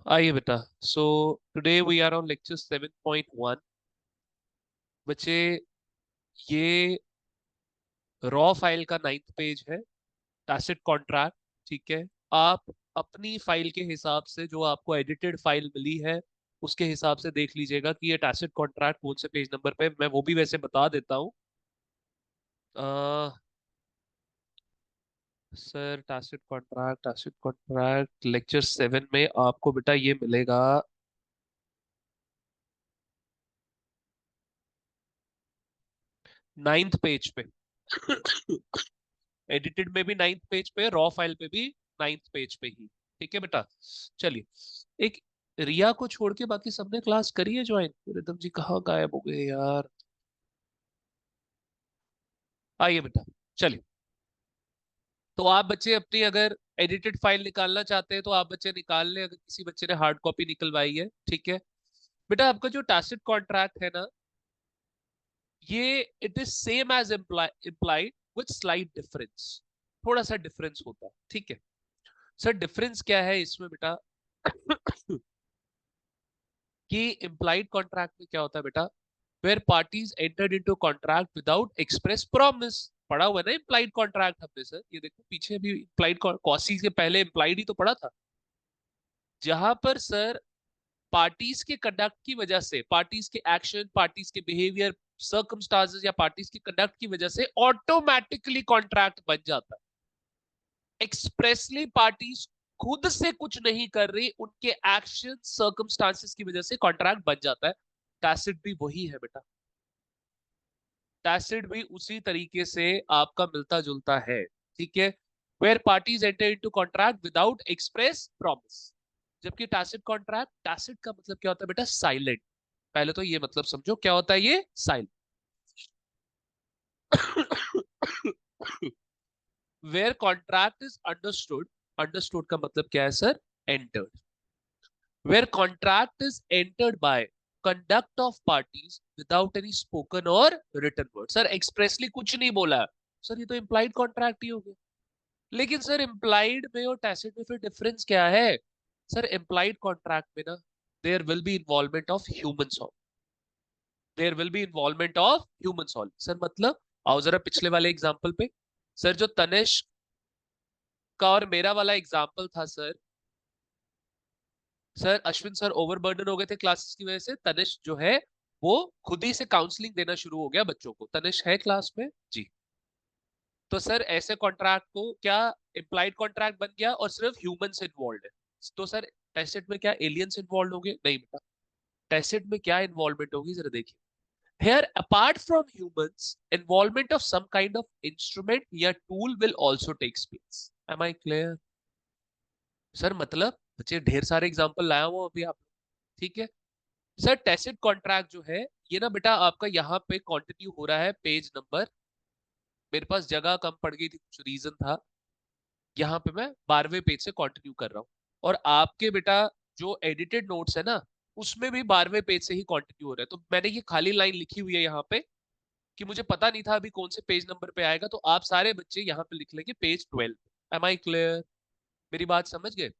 आइए बेटा। So today we are on lecture 7.1। बच्चे, ये रॉ फाइल का 9th पेज है, टैसिट कॉन्ट्रैक्ट। ठीक है, आप अपनी फाइल के हिसाब से, जो आपको एडिटेड फाइल मिली है उसके हिसाब से देख लीजिएगा कि ये टैसिट कॉन्ट्रैक्ट कौन से पेज नंबर पे। मैं वो भी वैसे बता देता हूँ। सर, टैसिट कॉन्ट्रैक्ट लेक्चर 7 में आपको बेटा ये मिलेगा 9th पेज पे। एडिटेड में भी 9th पेज पे, रॉ फाइल पे भी 9th पेज पे ही। ठीक है बेटा। चलिए, एक रिया को छोड़ के बाकी सबने क्लास करी है ज्वाइन। रिदम जी कहाँ गायब हो गए यार। आइए बेटा, चलिए। तो आप बच्चे अपनी अगर एडिटेड फाइल निकालना चाहते हैं तो आप बच्चे निकाल लें, अगर किसी बच्चे ने हार्ड कॉपी निकलवाई है। ठीक है बेटा, आपका जो टैसिट कॉन्ट्रैक्ट है ना, ये it is same as implied with slight difference. थोड़ा सा डिफरेंस होता है। ठीक है सर, डिफरेंस क्या है इसमें बेटा? कि इम्प्लाइड कॉन्ट्रैक्ट में क्या होता है बेटा? Where parties entered into contract without express promise. पढ़ा हुआ है ना इम्प्लाइड कॉन्ट्रैक्ट हमने? सर ये देखो पीछे भी इम्प्लाइड, कॉसी के पहले इम्प्लाइड ही तो पढ़ा था। जहां पर सर पार्टीज के कंडक्ट की वजह से, पार्टीज के एक्शन, पार्टीज के बिहेवियर, सर्कमस्टांसेस या पार्टीज के कंडक्ट की वजह से ऑटोमेटिकली कॉन्ट्रैक्ट बन जाता है। एक्सप्रेसली पार्टीज खुद से कुछ नहीं कर रही, उनके एक्शन सर्कमस्टांसेस की वजह से कॉन्ट्रैक्ट बन जाता है। टैसिट भी वही है बेटा। टैसिट भी उसी तरीके से आपका मिलता जुलता है। ठीक है, where parties enter into contract without express promise. जबकि टैसिट कॉन्ट्रैक्ट, टैसिट का मतलब क्या होता है बेटा? साइलेंट। पहले तो ये मतलब समझो क्या होता है ये silent. Where contract is understood. Understood का मतलब क्या है sir? Entered. Where contract is entered by conduct of parties without any spoken or written word। Sir expressly कुछ नहीं बोला है सर, ये तो इम्प्लाइड कॉन्ट्रैक्ट ही हो गया। लेकिन सर इम्प्लाइड में और टैसिट में फिर डिफरेंस क्या है? सर इम्प्लाइड कॉन्ट्रैक्ट में ना, there will be involvement of human soul. There will be involvement of human soul. Sir मतलब, आओ जरा पिछले वाले एग्जाम्पल पे। सर जो तनिष्क का और मेरा वाला एग्जाम्पल था sir, sir Ashwin sir overburden हो गए थे क्लासेस की वजह से। तनिष्क जो है वो खुद ही से काउंसलिंग देना शुरू हो गया बच्चों को। तनिष्क है क्लास में जी। तो सर ऐसे कॉन्ट्रैक्ट को क्या इम्प्लाइड कॉन्ट्रैक्ट बन गया और सिर्फ ह्यूमंस इन्वॉल्व है। तो सर टेसिट में क्या एलियंस इन्वॉल्व होंगे? नहीं बेटा। टेसिट में क्या इन्वॉल्वमेंट होगी जरा देखिए। Here, apart from humans, involvement of some kind of instrument या tool will also take place. Am I clear? Sir मतलब बच्चे ढेर सारे एग्जांपल लाया हूँ अभी आप। ठीक है सर, टैसिट कॉन्ट्रैक्ट जो है ये ना बेटा आपका यहाँ पे कंटिन्यू हो रहा है पेज नंबर। मेरे पास जगह कम पड़ गई थी, कुछ रीजन था। यहाँ पे मैं 12वें पेज से कंटिन्यू कर रहा हूँ। और आपके बेटा जो एडिटेड नोट्स है ना, उसमें भी 12वें पेज से ही कंटिन्यू हो रहा है। तो मैंने ये खाली लाइन लिखी हुई है यहाँ पे कि मुझे पता नहीं था अभी कौन से पेज नंबर पे आएगा, तो आप सारे बच्चे यहाँ पे लिख लेंगे पेज 12। M I clear? मेरी बात समझ गए?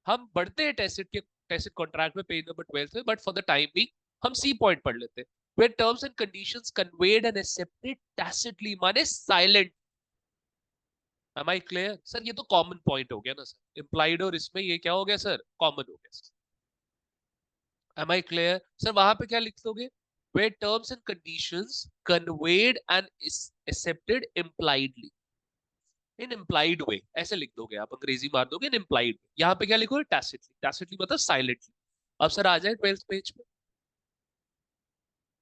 हम बढ़ते हैं टैसिट कॉन्ट्रैक्ट में पेज नंबर 12 पे, बट फॉर द टाइम भी हम सी पॉइंट पढ़ लेते हैं। Where terms and conditions conveyed and accepted tacitly माने silent. Am I clear? Sir ये तो कॉमन पॉइंट हो गया ना सर, इम्प्लाइड और इसमें ये क्या हो गया सर? कॉमन हो गया। Am I clear? सर वहां पे क्या लिख दोगे? Where terms and conditions conveyed and accepted impliedly, in implied way ऐसे लिख दोगे आप, अंग्रेजी मार दोगे इन इम्प्लाइड। यहाँ पे क्या लिखोगे? टैसिटली। टैसिटली मतलब साइलेंटली। अब सर आ जाए 12th पेज पे।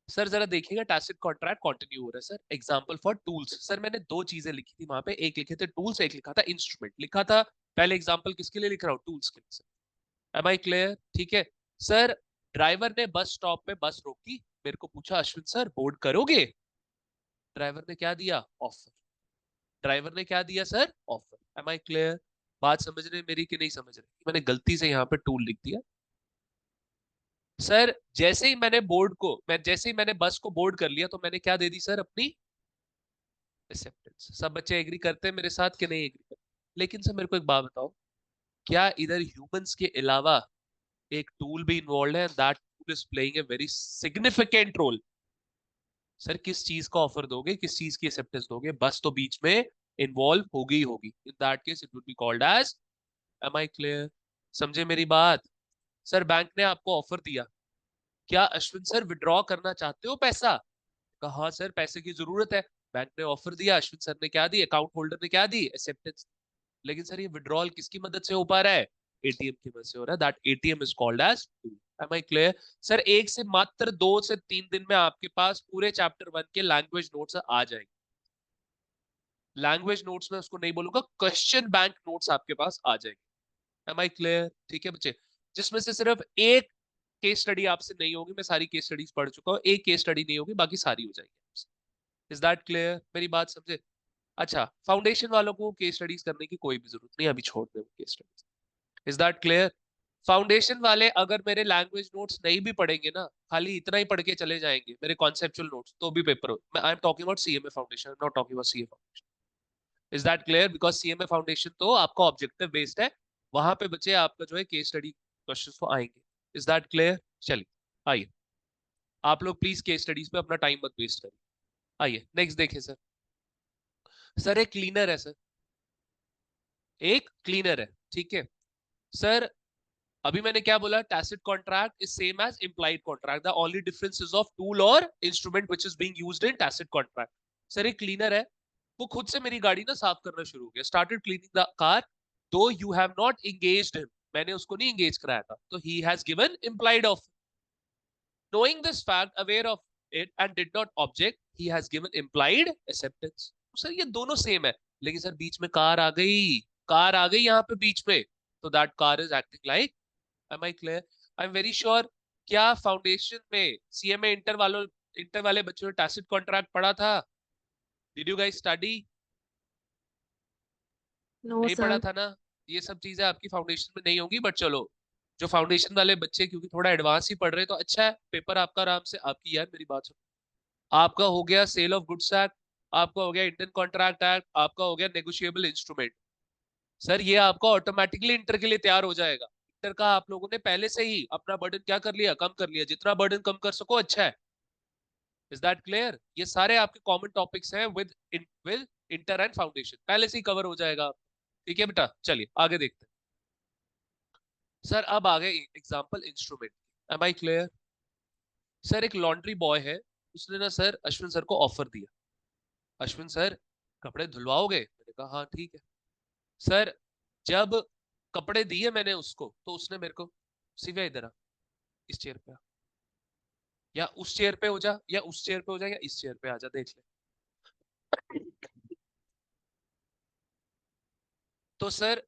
सर जरा देखिएगा, टैसिट कॉन्ट्रैक्ट कंटिन्यू हो रहा है sir. Example for tools. Sir मैंने दो चीजें लिखी थी वहां पे, एक लिखे थे टूल्स, एक लिखा था इंस्ट्रूमेंट। लिखा था पहले एग्जांपल किसके लिए लिख रहा हूँ? टूल्स के लिए सर। M I clear? ठीक है सर। ड्राइवर ने बस स्टॉप पे बस रोकी, मेरे को पूछा अश्विन सर बोर्ड करोगे? ड्राइवर ने क्या दिया? ऑफर। ड्राइवर ने क्या दिया sir? Offer. Am I clear? बात समझ रहे हैं मेरी कि नहीं समझ रहे? मैंने गलती से यहाँ पे टूल लिख दिया सर। जैसे ही मैंने बस को बोर्ड कर लिया तो मैंने क्या दे दी सर? अपनी एक्सेप्टेंस। सब बच्चे एग्री करते हैं मेरे साथ कि नहीं एग्री करते? लेकिन सर मेरे को एक बात बताओ, क्या इधर ह्यूमंस के अलावा एक टूल भी इन्वॉल्व है, that tool is playing a very significant role. Sir किस चीज का ऑफर दोगे, किस चीज की एक्सेप्टेंस दोगे, बस तो बीच में इन्वॉल्व होगी ही होगी। In that case it would be called as, am I clear? समझे मेरी बात? सर बैंक ने आपको ऑफर दिया, क्या अश्विन सर विड्रॉ करना चाहते हो पैसा? कहा हाँ सर पैसे की जरूरत है। बैंक ने ऑफर दिया, अश्विन सर ने क्या दी, अकाउंट होल्डर ने क्या दी, एक्सेप्टेंस। लेकिन सर ये विड्रॉल किसकी मदद से हो पा रहा है? एटीएम की मदद से हो रहा है। That ATM is called as tool. Am I clear? Sir एक से मात्र 2 से 3 दिन में आपके पास पूरे चैप्टर 1 के लैंग्वेज नोट्स आ जाएंगे। लैंग्वेज नोट्स में उसको नहीं बोलूंगा, क्वेश्चन बैंक नोट्स आपके पास आ जाएंगे। Am I clear? ठीक है बच्चे, जिसमें से सिर्फ एक केस स्टडी आपसे नहीं होगी, मैं सारी केस स्टडीज पढ़ चुका हूँ, एक केस स्टडी नहीं होगी, बाकी सारी हो जाएगी। Is that clear? मेरी बात समझे? अच्छा, फाउंडेशन वालों को केस स्टडीज करने की कोई भी जरूरत नहीं, अभी छोड़ दे case studies. Is that clear? Foundation वाले अगर मेरे लैंग्वेज नोट्स नहीं भी पढ़ेंगे ना, खाली इतना ही पढ़ के चले जाएंगे मेरे कॉन्सेप्चुअल नोट्स, तो भी पेपर हो। I am talking about CMA foundation, not talking about CA foundation. Is that clear? Because CMA foundation तो आपका ऑब्जेक्टिव बेस्ड है, वहां पे बच्चे आपका जो है केस स्टडी क्वेश्चन तो आएंगे। Is that clear? चलिए आइए, आप लोग प्लीज केस स्टडीज पे अपना टाइम मत वेस्ट करिए। आइए नेक्स्ट देखिए सर। सर एक क्लीनर है सर, एक क्लीनर है, ठीक है सर। अभी मैंने क्या बोला, tacit contract is same as implied contract, the only difference is of tool और instrument which is being used in tacit contract. Sir एक क्लीनर है, वो खुद से मेरी गाड़ी ना साफ करना शुरू हो गया, स्टार्टेड क्लीनिंग द कार, दो you have not engaged him, मैंने उसको नहीं एंगेज कराया था, तो he has given implied of. Knowing this fact, aware of it and did not object, he has given implied acceptance. Sir ये दोनों same है, लेकिन सर बीच में कार आ गई, कार आ गई यहाँ पे बीच में, तो that car is acting like, am I clear? I am very sure, क्या फाउंडेशन में सीएमए इंटर वाले बच्चों ने टैसिट कॉन्ट्रैक्ट पढ़ा था? Did you guys study? No नहीं पढ़ा सर। था ना? ये सब चीजें आपकी फाउंडेशन में नहीं होंगी, बट चलो, जो फाउंडेशन वाले बच्चे क्योंकि थोड़ा एडवांस ही पढ़ रहे हैं तो अच्छा है, पेपर आपका आराम से, आपकी यार मेरी बात सुनो, आपका हो गया सेल ऑफ गुड्स एक्ट, आपका हो गया इंडियन कॉन्ट्रैक्ट एक्ट, आपका हो गया नेगोशिएबल इंस्ट्रूमेंट। सर ये आपका ऑटोमेटिकली इंटर के लिए तैयार हो जाएगा। इंटर का आप लोगों ने पहले से ही अपना बर्डन क्या कर लिया, कम कर लिया, जितना बर्डन कम कर सको अच्छा है। Is that clear? ये सारे आपके कॉमन टॉपिक्स हैं with with inter and foundation, पहले से ही कवर हो जाएगा। ठीक है बेटा, चलिए आगे देखते हैं। सर अब आ गए example instrument, am I clear? Sir एक लॉन्ड्री बॉय है, उसने ना सर अश्विन सर को ऑफर दिया, अश्विन सर कपड़े धुलवाओगे? मैंने कहा हाँ ठीक है। सर जब कपड़े दिए मैंने उसको, तो उसने मेरे को, सिवा इधर आ, इस चेयर पे आ, या उस चेयर पे हो जा, या उस चेयर पे हो जा, या इस चेयर पे आ जा, देख ले। तो सर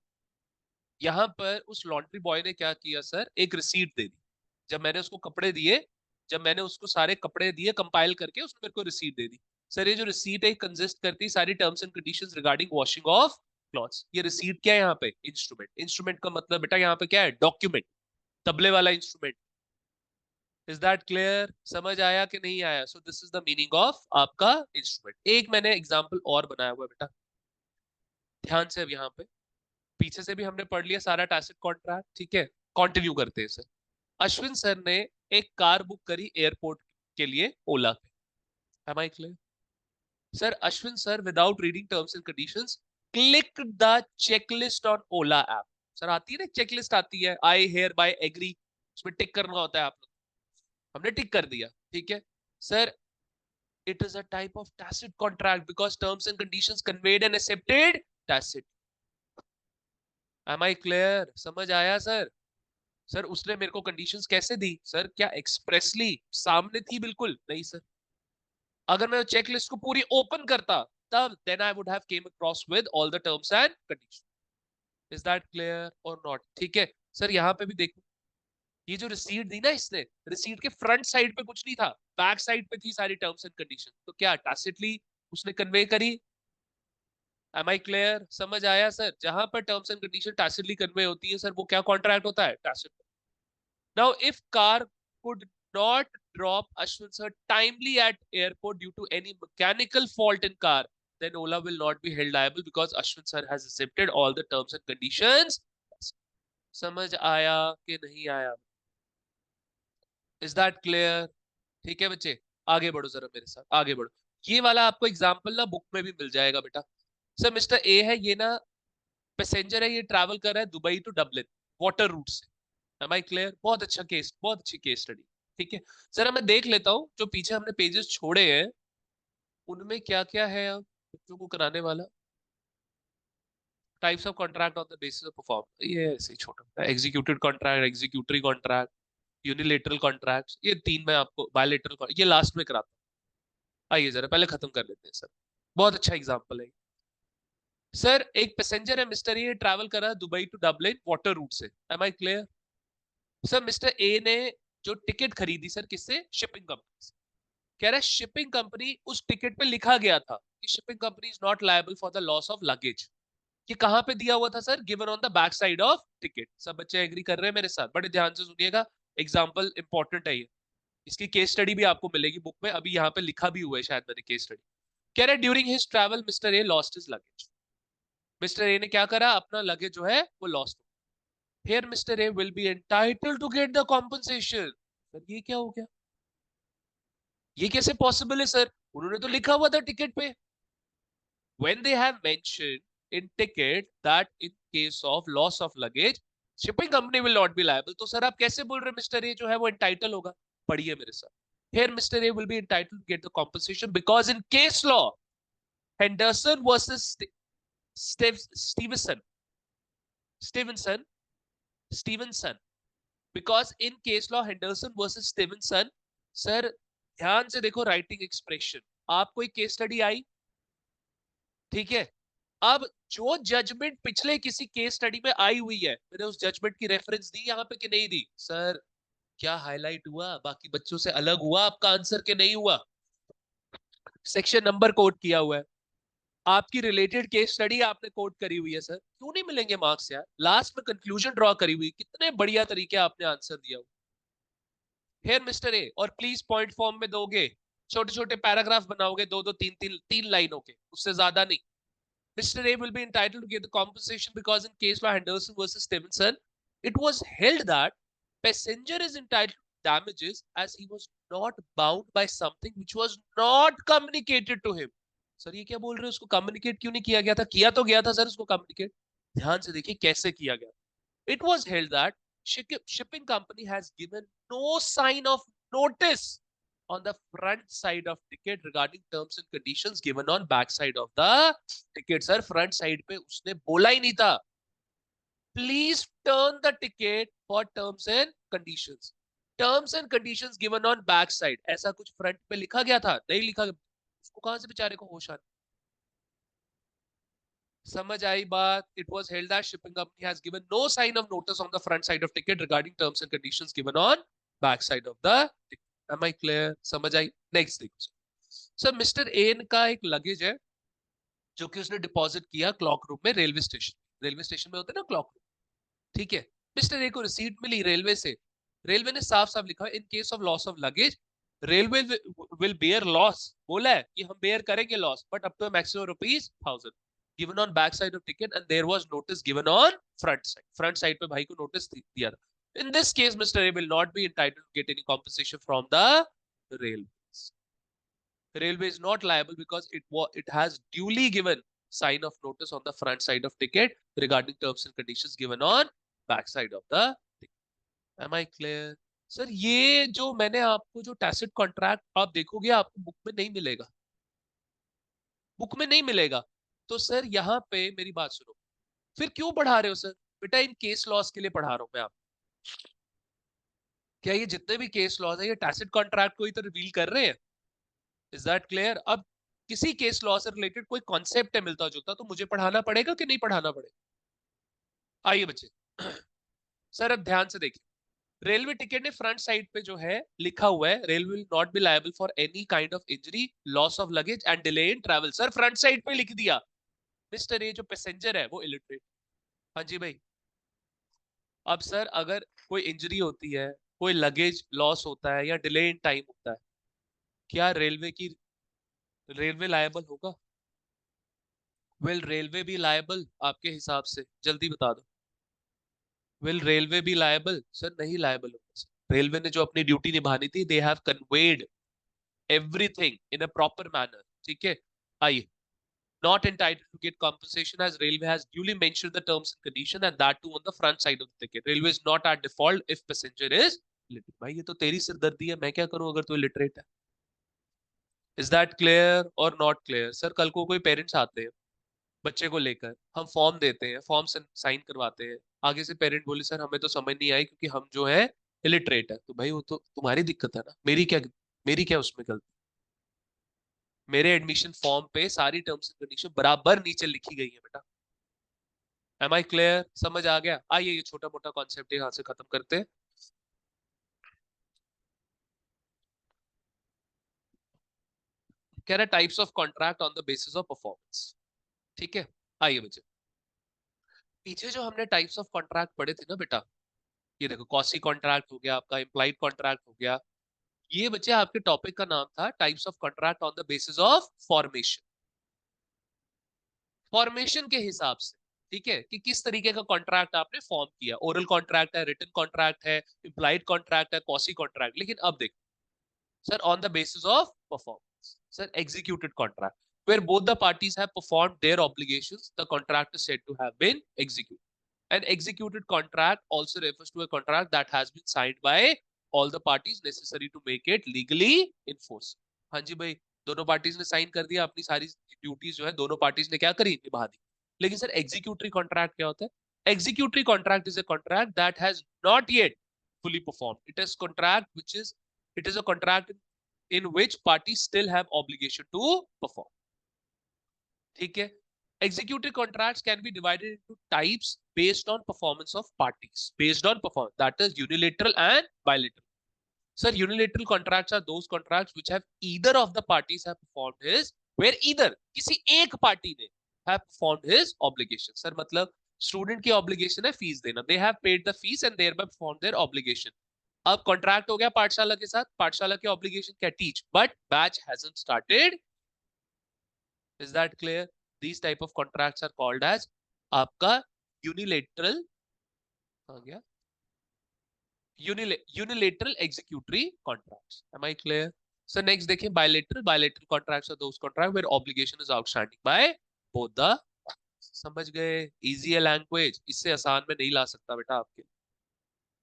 यहाँ पर उस लॉन्ड्री बॉय ने क्या किया सर, एक रिसीट दे दी। जब मैंने उसको कपड़े दिए, जब मैंने उसको सारे कपड़े दिए कंपाइल करके, उसने मेरे को रिसीट दे दी। सर ये जो रिसीट है कंसिस्ट करती है सारी terms and conditions regarding washing of clothes. ये रिसीट क्या है यहाँ पे? इंस्ट्रूमेंट। इंस्ट्रूमेंट का मतलब बेटा यहाँ पे क्या है? डॉक्यूमेंट, तबले वाला इंस्ट्रूमेंट। Is that clear? समझ आया कि नहीं आया? So this is the meaning of आपका इंस्ट्रूमेंट। एक मैंने एग्जाम्पल और बनाया हुआ है बेटा, ध्यान से। अब यहाँ पे पीछे से भी हमने पढ़ लिया सारा टैसिट कॉन्ट्रैक्ट, ठीक है, कंटिन्यू करते हैं सर। अश्विन सर ने एक कार बुक करी एयरपोर्ट के लिए ओला पे, am I clear? Sir Ashwin sir without reading terms and conditions click the checklist on Ola app. Sir आती है ना चेकलिस्ट, आती है, आई हेयर बाय एग्री, उसमें टिक करना होता है आप लोग, हमने टिक कर दिया, ठीक है sir. It is a type of tacit contract because terms and conditions conveyed and accepted tacit. Am I clear? समझ आया सर? सर उसने मेरे को कंडीशंस कैसे दी सर, क्या एक्सप्रेसली सामने थी? बिल्कुल नहीं सर। अगर मैं चेक लिस्ट को पूरी ओपन करता, तब then I would have came across with all the terms and condition. Is that clear और नॉट? ठीक है सर, यहाँ पे भी देखो, ये जो रिसीट दी ना इसने, रिसीट के फ्रंट साइड पे कुछ नहीं था, बैक साइड पे थी सारी टर्म्स एंड कंडीशन, तो क्या टैसिटली उसने कन्वे करी? Am I clear? समझ आया सर? जहां पर terms and condition tacitly convey होती है सर, वो क्या कॉन्ट्रैक्ट होता है? Tacit. Now, if car could not drop Ashwin sir timely at airport due to any mechanical fault in car, then Ola will not be held liable because Ashwin sir has accepted all the terms and conditions. समझ आया कि नहीं आया? Is that clear? ठीक है बच्चे, आगे बढ़ो जरा मेरे साथ, आगे बढ़ो। ये वाला आपको एग्जाम्पल ना बुक में भी मिल जाएगा बेटा। सर मिस्टर ए है, ये ना पैसेंजर है, ये ट्रैवल कर रहा है Dubai to Dublin water route से। Am I clear? बहुत अच्छा केस, बहुत अच्छी केस स्टडी। ठीक है, जरा मैं देख लेता हूँ जो पीछे हमने पेजेस छोड़े हैं उनमें क्या क्या है अब बच्चों को कराने वाला। Types of contract on the basis of perform, ये ऐसे ही छोटा, executed contract, executory contract, unilateral contract, ये तीन मैं आपको, बायलेटरल, ये लास्ट में कराता हूँ। आइए जरा पहले खत्म कर लेते हैं सर। बहुत अच्छा एग्जांपल है सर। एक पैसेंजर है मिस्टर ए, ट्रैवल कर रहा है Dubai to Dublin water route से। Am I clear? Sir mister A ने जो टिकट खरीदी सर, किससे? शिपिंग कंपनी से। कह रहा है शिपिंग कंपनी, उस टिकट पे लिखा गया था कि shipping company is not liable for the loss of luggage. ये कहां पे दिया हुआ था sir? Given on the back side of ticket. सब बच्चे एग्री कर रहे हैं मेरे साथ? बड़े ध्यान से सुनिएगा, एग्जाम्पल इंपॉर्टेंट है ये। इसकी केस स्टडी भी आपको मिलेगी बुक में, अभी यहाँ पे लिखा भी हुआ है शायद मैंने केस स्टडी। कह रहे during his travel mister A lost his luggage. Mister A ने क्या करा? अपना लगेज जो है वो lost. Here mister A will be entitled to get the compensation. Sir ये क्या हो गया? ये कैसे पॉसिबल है सर? उन्होंने तो लिखा हुआ था टिकट पे, when they have mentioned in ticket that in case of loss of luggage shipping company will not be liable, तो सर आप कैसे बोल रहे हैं मिस्टर ए जो है वो एंटाइटल होगा? पढ़िए मेरे साथ। Here Mr. A will be entitled to get the compensation because in case law Henderson versus Stevenson Stevenson Stevenson because in case law Henderson versus Stevenson, sir ध्यान से देखो राइटिंग एक्सप्रेशन। आपको एक केस स्टडी आई, ठीक है, अब जो judgement पिछले किसी केस स्टडी में आई हुई है, मैंने उस जजमेंट की रेफरेंस दी यहाँ पे कि नहीं दी? सर क्या हाईलाइट हुआ? बाकी बच्चों से अलग हुआ आपका आंसर के नहीं हुआ? सेक्शन नंबर कोट किया हुआ है, आपकी रिलेटेड केस स्टडी आपने कोट करी हुई है। सर क्यों नहीं मिलेंगे मार्क्स यार? लास्ट में कंक्लूजन ड्रॉ करी हुई, कितने बढ़िया तरीके आपने आंसर दिया हुआ। हेयर मिस्टर ए, और प्लीज पॉइंट फॉर्म में दोगे, छोटे छोटे पैराग्राफ बनाओगे, दो दो तीन तीन तीन लाइनों के, उससे ज्यादा नहीं। Mr. A will be entitled to get the compensation because in case law Henderson versus Stevenson, it was held that passenger is entitled to damages as he was not bound by something which was not communicated to him. Sir ये क्या बोल रहे हो? उसको communicate क्यों नहीं किया गया था? किया तो गया था सर उसको कम्युनिकेट। ध्यान से देखिए कैसे किया गया। It was held that shipping company has given no sign of notice on the front side of ticket regarding terms and conditions given on back side of the ticket. Sir front side पे उसने बोला ही नहीं था please turn the ticket for terms and conditions. Terms and conditions given on back side, ऐसा कुछ front पे लिखा गया था? नहीं लिखा। उसको कहां से बेचारे को होश आ? समझ आई बात? It was held that shipping company has given no sign of notice on the front side of ticket regarding terms and conditions given on back side of the ticket. Am I clear? समझ आई? Next देखो sir, mister N का एक luggage है जो कि उसने deposit किया क्लॉक रूम में, रेलवे स्टेशन। रेलवे स्टेशन में होते हैं ना क्लॉक रूम, ठीक है। मिस्टर ए को रिसीट मिली रेलवे से, रेलवे ने साफ साफ लिखा in case of loss of luggage railway will bear loss, बोला है कि हम बेयर करेंगे loss but up to maximum ₹1000 given on back side of ticket and there was notice given on front side पे भाई को नोटिस दिया था। In this case Mr. A will not be entitled to get any compensation from the railways. Railway is not liable because it has duly given sign of notice on the front side of ticket regarding terms and conditions given on back side of the ticket. Am I clear? Sir ये जो मैंने आपको जो tacit contract आप देखोगे आपको book में नहीं मिलेगा, बुक में नहीं मिलेगा। तो सर यहाँ पे मेरी बात सुनो, फिर क्यों पढ़ा रहे हो सर? बेटा इन केस लॉस के लिए पढ़ा रहा हूं मैं आप। क्या ये जितने भी केस लॉस है ये टैसिट कॉन्ट्रैक्ट को ही तो रिवील कर रहे हैं? Is that clear? अब किसी केस लॉ से रिलेटेड कोई कॉन्सेप्ट है मिलता जुलता तो मुझे पढ़ाना पड़ेगा कि नहीं पढ़ाना पड़ेगा? आइए बच्चे सर अब ध्यान से देखिए, रेलवे टिकट ने फ्रंट साइड पे जो है लिखा हुआ है railway will not be liable for any kind of injury, loss of luggage and delay in travel. Sir front side पे लिख दिया। मिस्टर ए जो पैसेंजर है वो इलिटरेट। हाँ जी भाई। अब सर अगर कोई इंजरी होती है, कोई लगेज लॉस होता है या डिले इन टाइम होता है, क्या रेलवे लायबल होगा? विल रेलवे बी लायबल आपके हिसाब से? जल्दी बता दो। Will railway B liable? Sir नहीं लायबल होगा सर। रेलवे ने जो अपनी ड्यूटी निभानी थी, they have conveyed everything in a proper manner, ठीक है। आइए, not entitled to get compensation as railway has duly mentioned the terms and condition and that too on the front side of the ticket. Railway is not at default if passenger is literate. भाई ये तो तेरी सिरदर्दी है, मैं क्या करूं अगर तू illiterate है। Is that clear or not clear? Sir कल को कोई पेरेंट्स आते हैं बच्चे को लेकर, हम फॉर्म देते हैं, फॉर्म साइन करवाते हैं, आगे से पेरेंट बोले सर हमें तो समझ नहीं आई क्योंकि हम जो है इलिटरेट है, तो भाई वो तो तुम्हारी दिक्कत है ना, मेरी क्या उसमें गलती। मेरे एडमिशन फॉर्म पे सारी टर्म्स एंड कंडीशन बराबर नीचे लिखी गई है बेटा। Am I clear? समझ आ गया? आइए ये छोटा मोटा कॉन्सेप्ट यहाँ से खत्म करते हैं। कह रहा types of contract on the basis of performance, ठीक है। आइए बच्चे, पीछे जो हमने टाइप्स ऑफ कॉन्ट्रैक्ट पढ़े थे ना बेटा, ये देखो कॉसी कॉन्ट्रैक्ट हो गया आपका, इम्प्लाइड कॉन्ट्रैक्ट हो गया, ये बच्चे आपके टॉपिक का नाम था types of contract on the basis of formation. Formation के हिसाब से, ठीक है, कि किस तरीके का कॉन्ट्रैक्ट आपने फॉर्म किया, ओरल कॉन्ट्रैक्ट है, रिटन कॉन्ट्रैक्ट है, इम्प्लाइड कॉन्ट्रैक्ट है, कॉसी कॉन्ट्रैक्ट। लेकिन अब देखो sir, on the basis of performance, sir, executed contract where both the parties have performed their obligations, the contract is said to have been executed. An executed contract also refers to a contract that has been signed by all the parties necessary to make it legally enforceable. हाँ जी भाई, दोनों parties ने sign कर दिया, अपनी सारी duties जो है दोनों पार्टीज ने क्या करी, निभा दी। लेकिन सर एग्जीक्यूटरी कॉन्ट्रैक्ट क्या होता है? Executory contract is a contract that has not yet fully performed. It is a contract in which parties still have obligation to perform. ठीक है। Executive contracts can be divided into types based on performance of parties. Based on performance, that is unilateral and bilateral. Sir, unilateral contracts are those contracts which have either of the parties have performed his, where either किसी एक party ने have performed his obligation. Sir, मतलब student की obligation है fees देना, they have paid the fees and thereby perform their obligation. अब contract हो गया पाठशाला के साथ, पाठशाला की ऑब्लिगेशन क्या, teach, but batch hasn't started. Is that clear? These type of contracts are called as आपका यूनिलेटरल, आ गया unilateral executory contracts. Am I clear? So next देखिए bilateral contracts are those contract where obligation is outstanding by both the. समझ गए? Easy है language, इससे आसान में नहीं ला सकता बेटा आपके।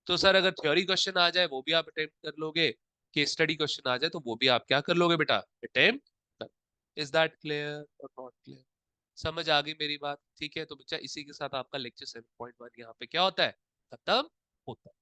तो सर अगर थ्योरी क्वेश्चन आ जाए वो भी आप अटेम्प्ट कर लोगे, केस स्टडी क्वेश्चन आ जाए तो वो भी आप क्या कर लोगे बेटा, अटेम्प्ट कर। इज दैट क्लियर और नॉट क्लियर? समझ आ गई मेरी बात? ठीक है, तो बच्चा इसी के साथ आपका लेक्चर 7.1 यहाँ पे क्या होता है, खत्म होता है।